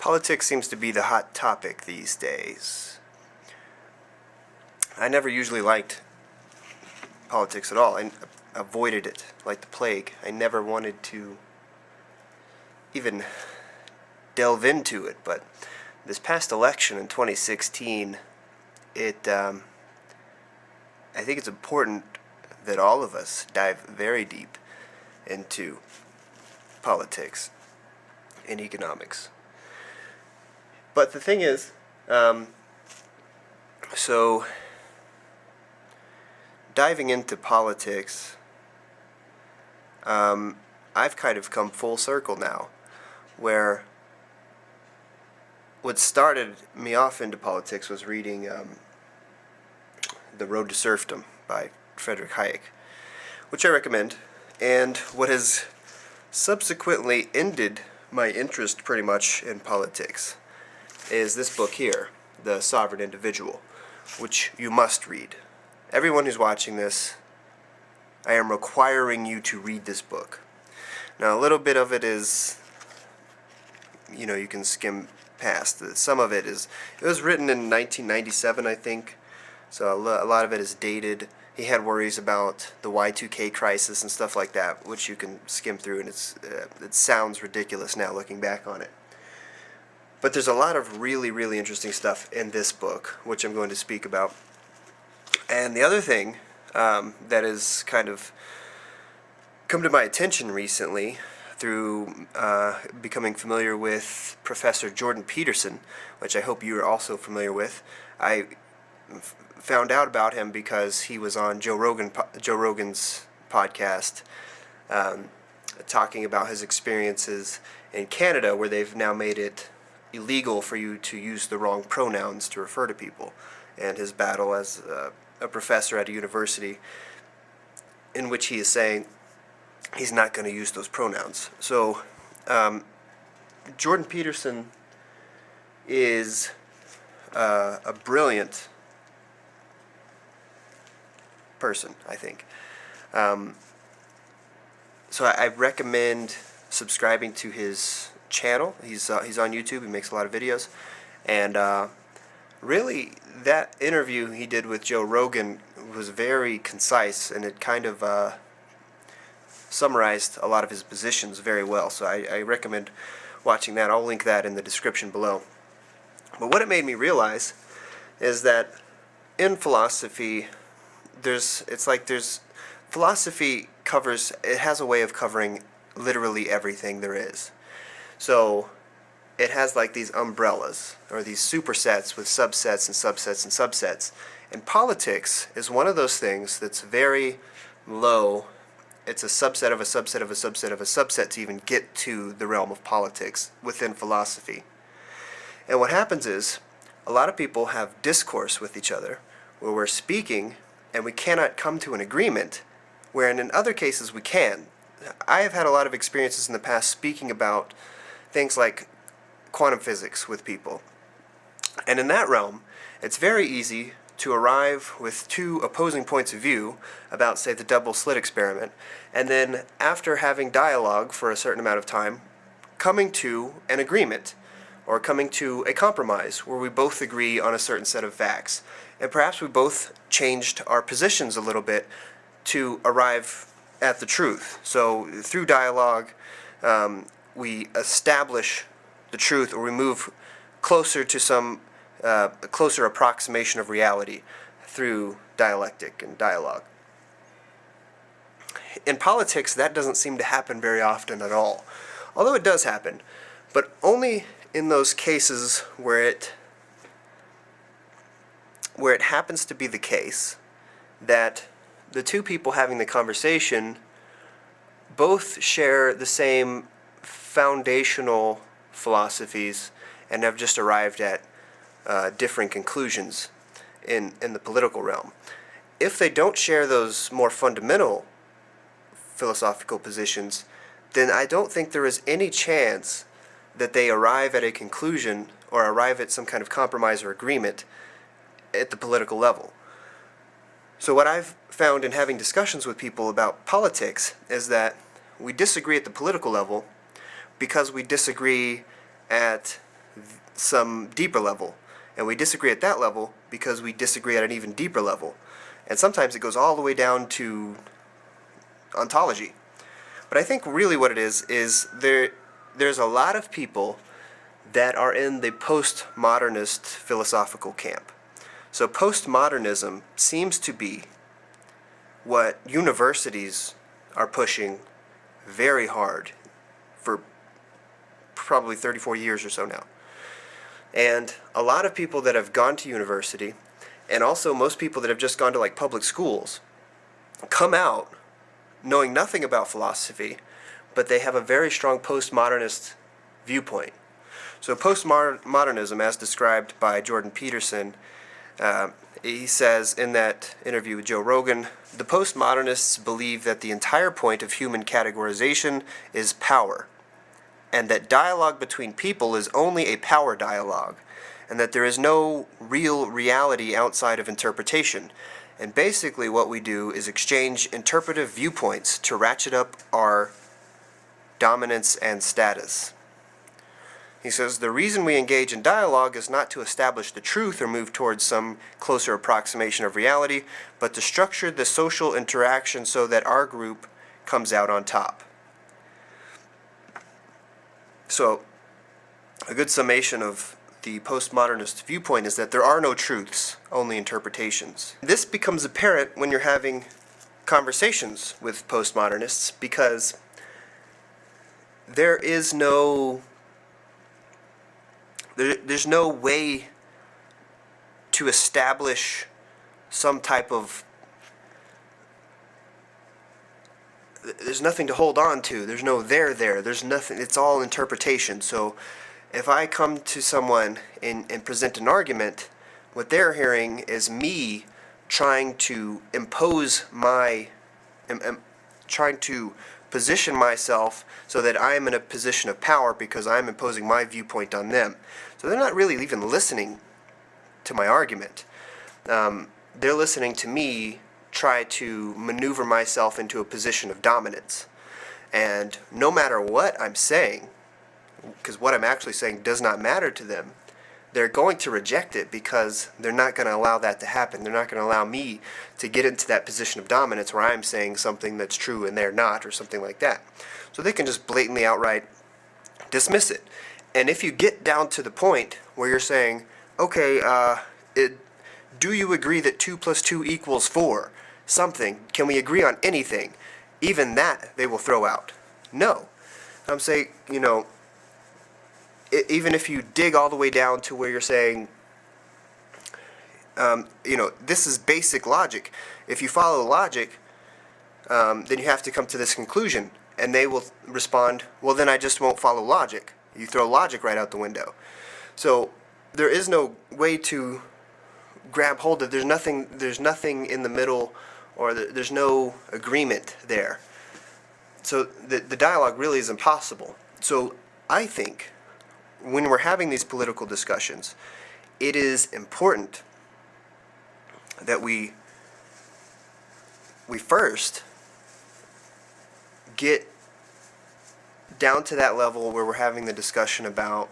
Politics seems to be the hot topic these days. I never usually liked politics at all. I avoided it like the plague. I never wanted to even delve into it, but this past election in 2016, I think it's important that all of us dive very deep into politics and economics. But the thing is, so diving into politics, I've kind of come full circle now, where what started me off into politics was reading The Road to Serfdom by Friedrich Hayek, which I recommend, and what has subsequently ended my interest pretty much in politics is this book here, The Sovereign Individual, which you must read. Everyone who's watching this, I am requiring you to read this book. Now, a little bit of it is, you can skim past. Some of it was written in 1997, I think, so a lot of it is dated. He had worries about the Y2K crisis and stuff like that, which you can skim through, and it sounds ridiculous now looking back on it. But there's a lot of really, really interesting stuff in this book, which I'm going to speak about. And the other thing that has kind of come to my attention recently through becoming familiar with Professor Jordan Peterson, which I hope you are also familiar with. I found out about him because he was on Joe Rogan's podcast talking about his experiences in Canada, where they've now made it illegal for you to use the wrong pronouns to refer to people, and his battle as a professor at a university, in which he is saying he's not going to use those pronouns. So Jordan Peterson is a brilliant person, I think. So I recommend subscribing to his channel. He's on YouTube. He makes a lot of videos, and really that interview he did with Joe Rogan was very concise, and it kind of summarized a lot of his positions very well. So I recommend watching that. I'll link that in the description below. But what it made me realize is that in philosophy, philosophy it has a way of covering literally everything there is. So it has like these umbrellas, or these supersets with subsets and subsets and subsets. And politics is one of those things that's very low. It's a subset of a subset of a subset of a subset to even get to the realm of politics within philosophy. And what happens is, a lot of people have discourse with each other, where we're speaking and we cannot come to an agreement, wherein in other cases we can. I have had a lot of experiences in the past speaking about things like quantum physics with people. And in that realm, it's very easy to arrive with two opposing points of view about, say, the double slit experiment, and then after having dialogue for a certain amount of time, coming to an agreement, or coming to a compromise where we both agree on a certain set of facts. And perhaps we both changed our positions a little bit to arrive at the truth. So through dialogue, we establish the truth, or we move closer to some closer approximation of reality through dialectic and dialogue. In politics, that doesn't seem to happen very often at all. Although it does happen, but only in those cases where it happens to be the case that the two people having the conversation both share the same foundational philosophies and have just arrived at different conclusions in the political realm. If they don't share those more fundamental philosophical positions, then I don't think there is any chance that they arrive at a conclusion or arrive at some kind of compromise or agreement at the political level. So what I've found in having discussions with people about politics is that we disagree at the political level because we disagree at some deeper level. And we disagree at that level because we disagree at an even deeper level. And sometimes it goes all the way down to ontology. But I think really what it is there's a lot of people that are in the postmodernist philosophical camp. So postmodernism seems to be what universities are pushing very hard for probably 34 years or so now. And a lot of people that have gone to university, and also most people that have just gone to like public schools, come out knowing nothing about philosophy, but they have a very strong postmodernist viewpoint. So postmodernism, as described by Jordan Peterson, he says in that interview with Joe Rogan, the postmodernists believe that the entire point of human categorization is power, and that dialogue between people is only a power dialogue, and that there is no real reality outside of interpretation. And basically what we do is exchange interpretive viewpoints to ratchet up our dominance and status. He says, the reason we engage in dialogue is not to establish the truth or move towards some closer approximation of reality, but to structure the social interaction so that our group comes out on top. So, a good summation of the postmodernist viewpoint is that there are no truths, only interpretations. This becomes apparent when you're having conversations with postmodernists, because there's no way to establish some type of, there's nothing to hold on to. There's no there's nothing. It's all interpretation. So if I come to someone and present an argument, what they're hearing is me trying to impose trying to position myself so that I'm in a position of power because I'm imposing my viewpoint on them. So they're not really even listening to my argument. They're listening to me try to maneuver myself into a position of dominance. And no matter what I'm saying, because what I'm actually saying does not matter to them, they're going to reject it because they're not going to allow that to happen. They're not going to allow me to get into that position of dominance where I'm saying something that's true and they're not, or something like that. So they can just blatantly outright dismiss it. And if you get down to the point where you're saying, okay, do you agree that 2 + 2 = 4? Something. Can we agree on anything? Even that they will throw out. No. I'm saying, even if you dig all the way down to where you're saying, this is basic logic. If you follow logic, then you have to come to this conclusion. And they will respond, well, then I just won't follow logic. You throw logic right out the window. So there is no way to grab hold of. There's nothing in the middle, or there's no agreement there. So the dialogue really is impossible. So I think when we're having these political discussions, it is important that we first get down to that level where we're having the discussion about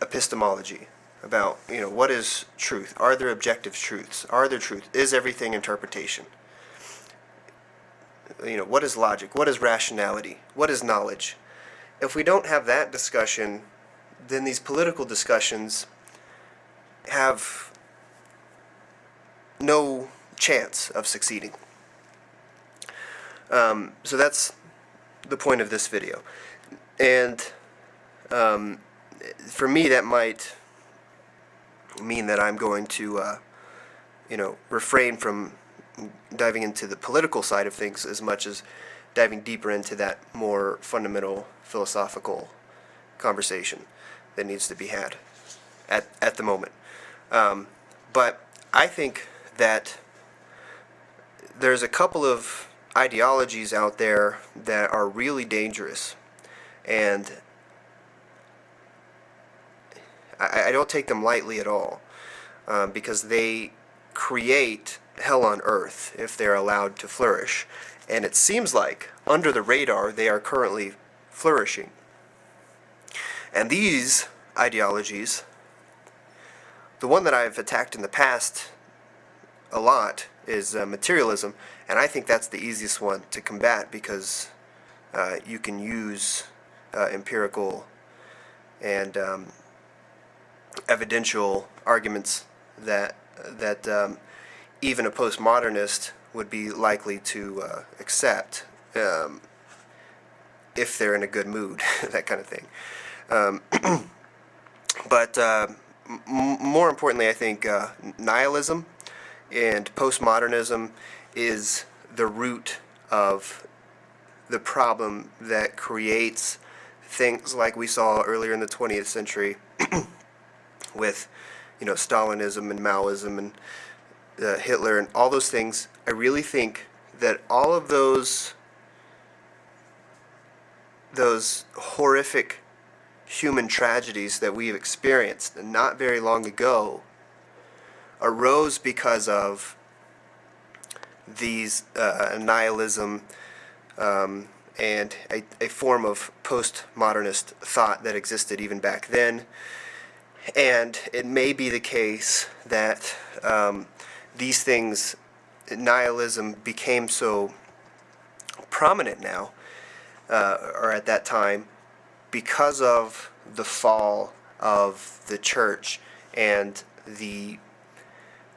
epistemology, about, what is truth? Are there objective truths? Are there truth? Is everything interpretation? What is logic? What is rationality? What is knowledge? If we don't have that discussion, then these political discussions have no chance of succeeding. So that's the point of this video. And for me, that might mean that I'm going to, refrain from diving into the political side of things as much as diving deeper into that more fundamental philosophical conversation that needs to be had at the moment. But I think that there's a couple of ideologies out there that are really dangerous, and I don't take them lightly at all, because they create hell on earth if they're allowed to flourish. And it seems like, under the radar, they are currently flourishing. And these ideologies, the one that I've attacked in the past a lot is materialism, and I think that's the easiest one to combat because you can use empirical and evidential arguments that even a postmodernist would be likely to accept if they're in a good mood, that kind of thing. But more importantly, I think nihilism and postmodernism is the root of the problem that creates things like we saw earlier in the 20th century with, Stalinism and Maoism and Hitler and all those things. I really think that all of those horrific human tragedies that we've experienced not very long ago arose because of these nihilism and a form of postmodernist thought that existed even back then. And it may be the case that these things, nihilism, became so prominent now, or at that time, because of the fall of the church and the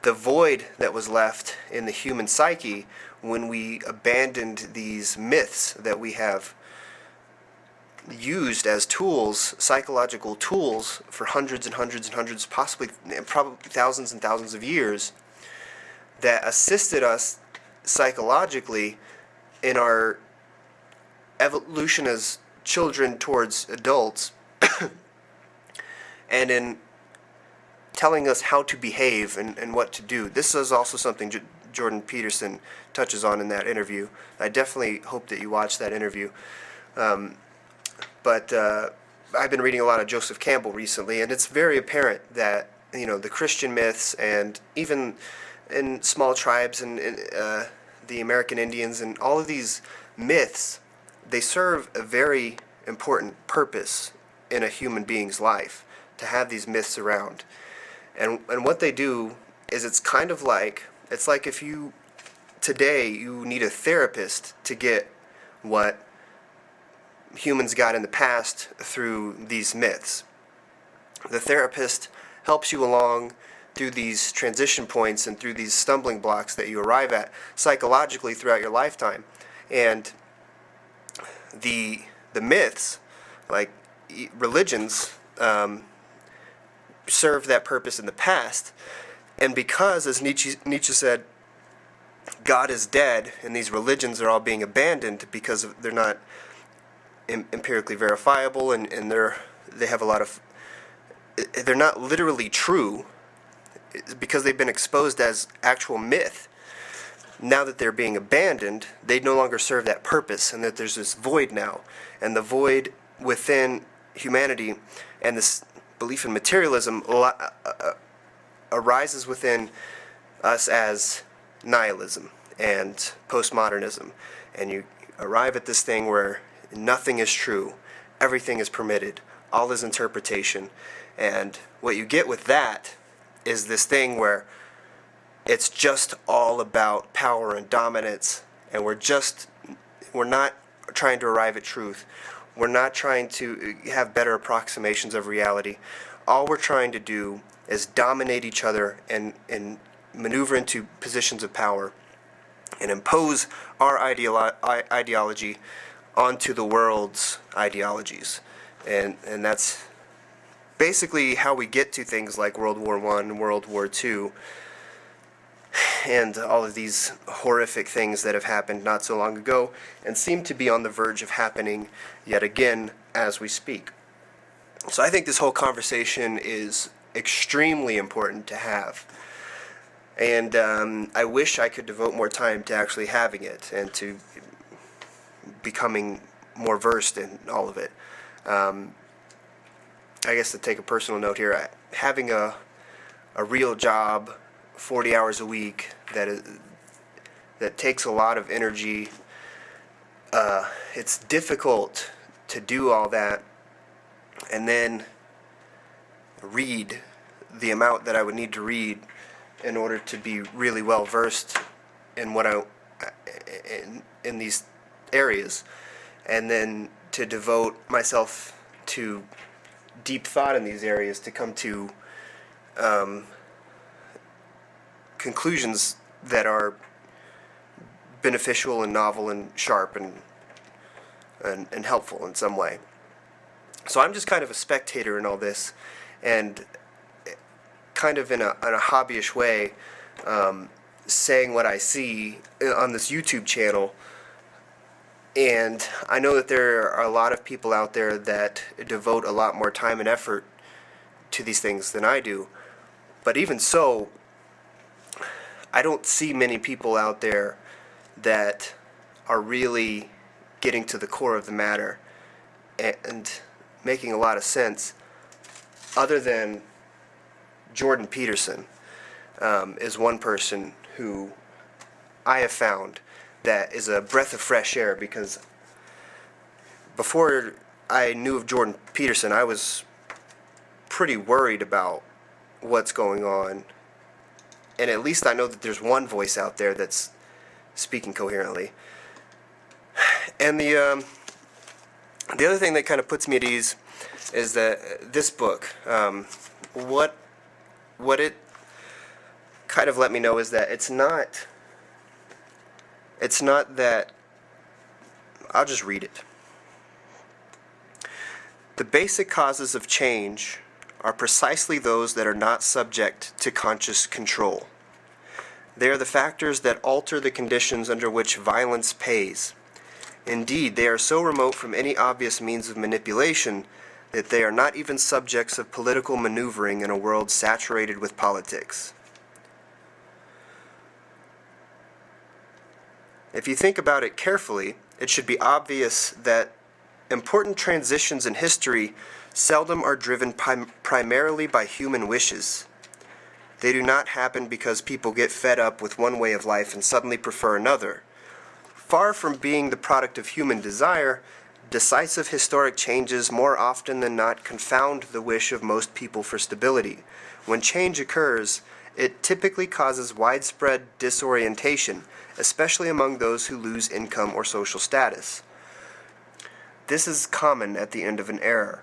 void that was left in the human psyche when we abandoned these myths that we have used as tools, psychological tools, for hundreds and hundreds and hundreds, probably thousands and thousands of years, that assisted us psychologically in our evolution as children towards adults and in telling us how to behave and what to do. This is also something Jordan Peterson touches on in that interview. I definitely hope that you watch that interview. But I've been reading a lot of Joseph Campbell recently, and it's very apparent that the Christian myths and even in small tribes and the American Indians and all of these myths, they serve a very important purpose in a human being's life, to have these myths around. And what they do is it's like if today you need a therapist to get what humans got in the past through these myths. The therapist helps you along through these transition points and through these stumbling blocks that you arrive at psychologically throughout your lifetime. And the myths, like religions, served that purpose in the past. And because, as Nietzsche said, God is dead and these religions are all being abandoned because they're not empirically verifiable and they have a lot of, they're not literally true because they've been exposed as actual myth. Now that they're being abandoned, they no longer serve that purpose, and that there's this void now. And the void within humanity and this belief in materialism arises within us as nihilism and postmodernism. And you arrive at this thing where nothing is true, everything is permitted, all is interpretation. And what you get with that is this thing where it's just all about power and dominance, and we're not trying to arrive at truth. We're not trying to have better approximations of reality. All we're trying to do is dominate each other and maneuver into positions of power and impose our ideology onto the world's ideologies. And that's basically how we get to things like World War I and World War II and all of these horrific things that have happened not so long ago and seem to be on the verge of happening yet again as we speak. So I think this whole conversation is extremely important to have. And I wish I could devote more time to actually having it and to becoming more versed in all of it. I guess to take a personal note here, having a real job, 40 hours a week, that takes a lot of energy. It's difficult to do all that and then read the amount that I would need to read in order to be really well versed in in these areas, and then to devote myself to deep thought in these areas to come to conclusions that are beneficial and novel and sharp and helpful in some way. So I'm just kind of a spectator in all this, and kind of in a hobbyish way, saying what I see on this YouTube channel. And I know that there are a lot of people out there that devote a lot more time and effort to these things than I do. But even so, I don't see many people out there that are really getting to the core of the matter and making a lot of sense, other than Jordan Peterson is one person who I have found that is a breath of fresh air, because before I knew of Jordan Peterson, I was pretty worried about what's going on, and at least I know that there's one voice out there that's speaking coherently. And the other thing that kind of puts me at ease is that this book, what it kind of let me know is that it's not that, I'll just read it. The basic causes of change are precisely those that are not subject to conscious control. They are the factors that alter the conditions under which violence pays. Indeed, they are so remote from any obvious means of manipulation that they are not even subjects of political maneuvering in a world saturated with politics. If you think about it carefully, it should be obvious that important transitions in history seldom are driven primarily by human wishes. They do not happen because people get fed up with one way of life and suddenly prefer another. Far from being the product of human desire, decisive historic changes more often than not confound the wish of most people for stability. When change occurs, it typically causes widespread disorientation, especially among those who lose income or social status. This is common at the end of an era,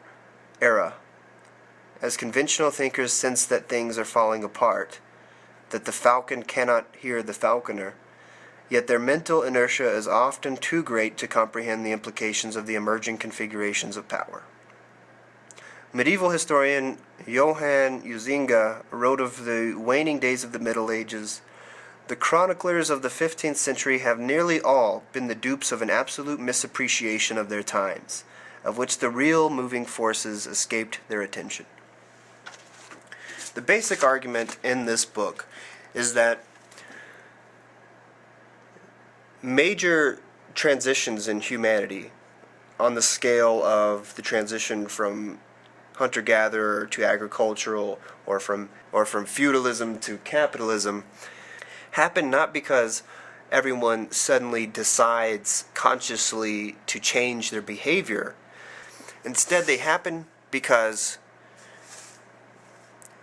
as conventional thinkers sense that things are falling apart, that the falcon cannot hear the falconer, yet their mental inertia is often too great to comprehend the implications of the emerging configurations of power. Medieval historian Johann Huizinga wrote of the waning days of the Middle Ages, "The chroniclers of the 15th century have nearly all been the dupes of an absolute misappreciation of their times, of which the real moving forces escaped their attention." The basic argument in this book is that major transitions in humanity, on the scale of the transition from hunter-gatherer to agricultural, or from feudalism to capitalism, happen not because everyone suddenly decides consciously to change their behavior. Instead, they happen because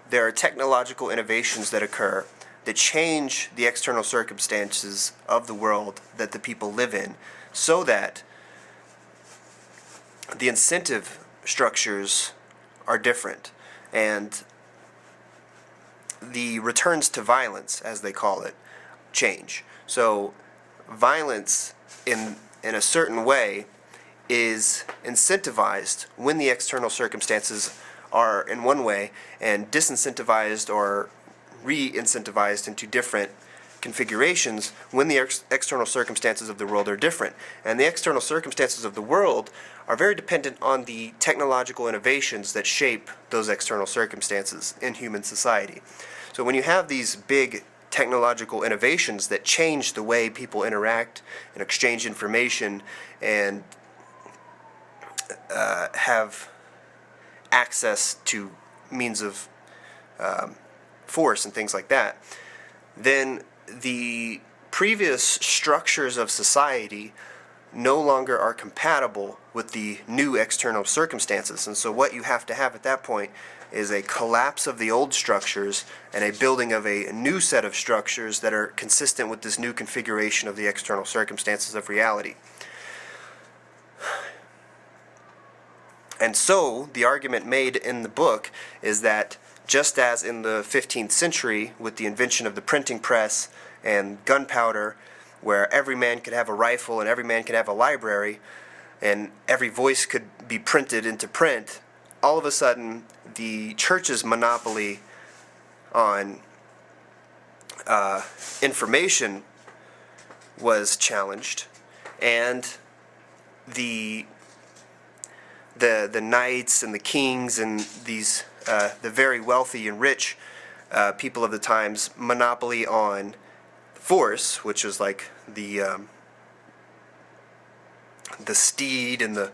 there are technological innovations that occur that change the external circumstances of the world that the people live in, so that the incentive structures are different, and the returns to violence, as they call it, change. So violence in a certain way is incentivized when the external circumstances are in one way, and disincentivized or re-incentivized into different configurations when the external circumstances of the world are different. And the external circumstances of the world are very dependent on the technological innovations that shape those external circumstances in human society. So when you have these big technological innovations that change the way people interact and exchange information and have access to means of force and things like that, then the previous structures of society no longer are compatible with the new external circumstances. And so what you have to have at that point is a collapse of the old structures and a building of a new set of structures that are consistent with this new configuration of the external circumstances of reality. And so the argument made in the book is that just as in the 15th century with the invention of the printing press and gunpowder, where every man could have a rifle and every man could have a library and every voice could be printed into print, all of a sudden the church's monopoly on information was challenged, and the knights and the kings and these the very wealthy and rich people of the time's monopoly on force, which was like the steed and the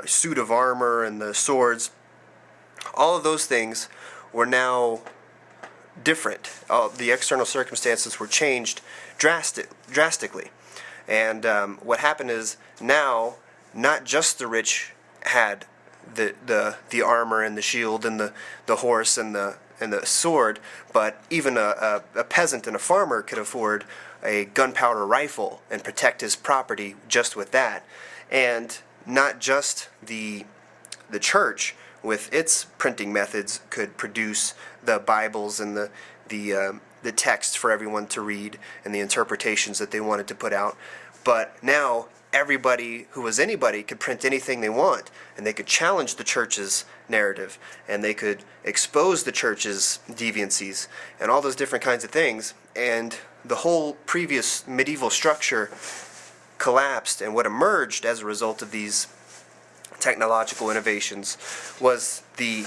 suit of armor and the swords, all of those things were now different. The external circumstances were changed drastically. And what happened is now not just the rich had the armor and the shield and the horse and the sword, but even a peasant and a farmer could afford a gunpowder rifle and protect his property just with that. And not just the church with its printing methods could produce the Bibles and the texts for everyone to read and the interpretations that they wanted to put out, but now everybody who was anybody could print anything they want, and they could challenge the church's narrative, and they could expose the church's deviancies and all those different kinds of things. And the whole previous medieval structure collapsed, and what emerged as a result of these technological innovations was the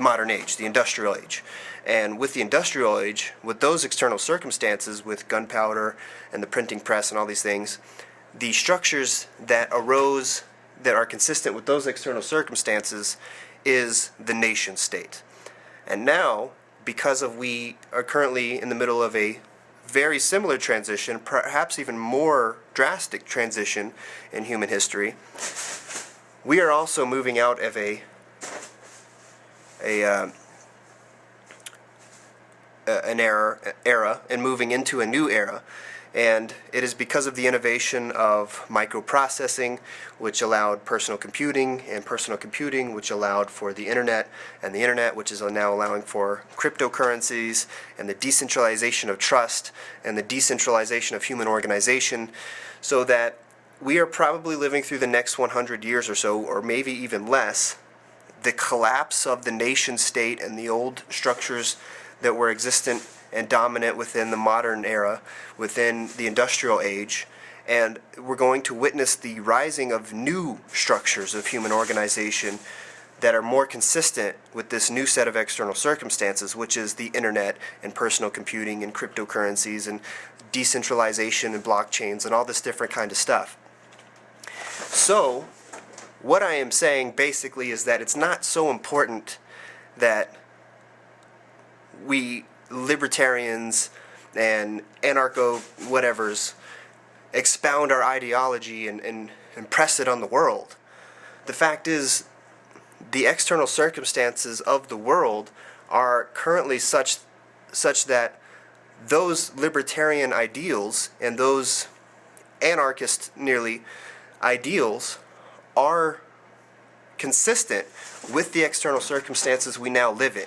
modern age, the industrial age. And with the industrial age, with those external circumstances, with gunpowder and the printing press and all these things, the structures that arose that are consistent with those external circumstances is the nation state. And now, because we are currently in the middle of a very similar transition, perhaps even more drastic transition in human history, we are also moving out of an era and moving into a new era. And it is because of the innovation of microprocessing, which allowed personal computing, and personal computing, which allowed for the internet, and the internet, which is now allowing for cryptocurrencies, and the decentralization of trust, and the decentralization of human organization, so that we are probably living through the next 100 years or so, or maybe even less, the collapse of the nation state and the old structures that were existent and dominant within the modern era, within the industrial age, and we're going to witness the rising of new structures of human organization that are more consistent with this new set of external circumstances, which is the internet and personal computing and cryptocurrencies and decentralization and blockchains and all this different kind of stuff. So, what I am saying basically is that it's not so important that we libertarians and anarcho-whatevers expound our ideology and press it on the world. The fact is, the external circumstances of the world are currently such that those libertarian ideals and those anarchist nearly ideals are consistent with the external circumstances we now live in.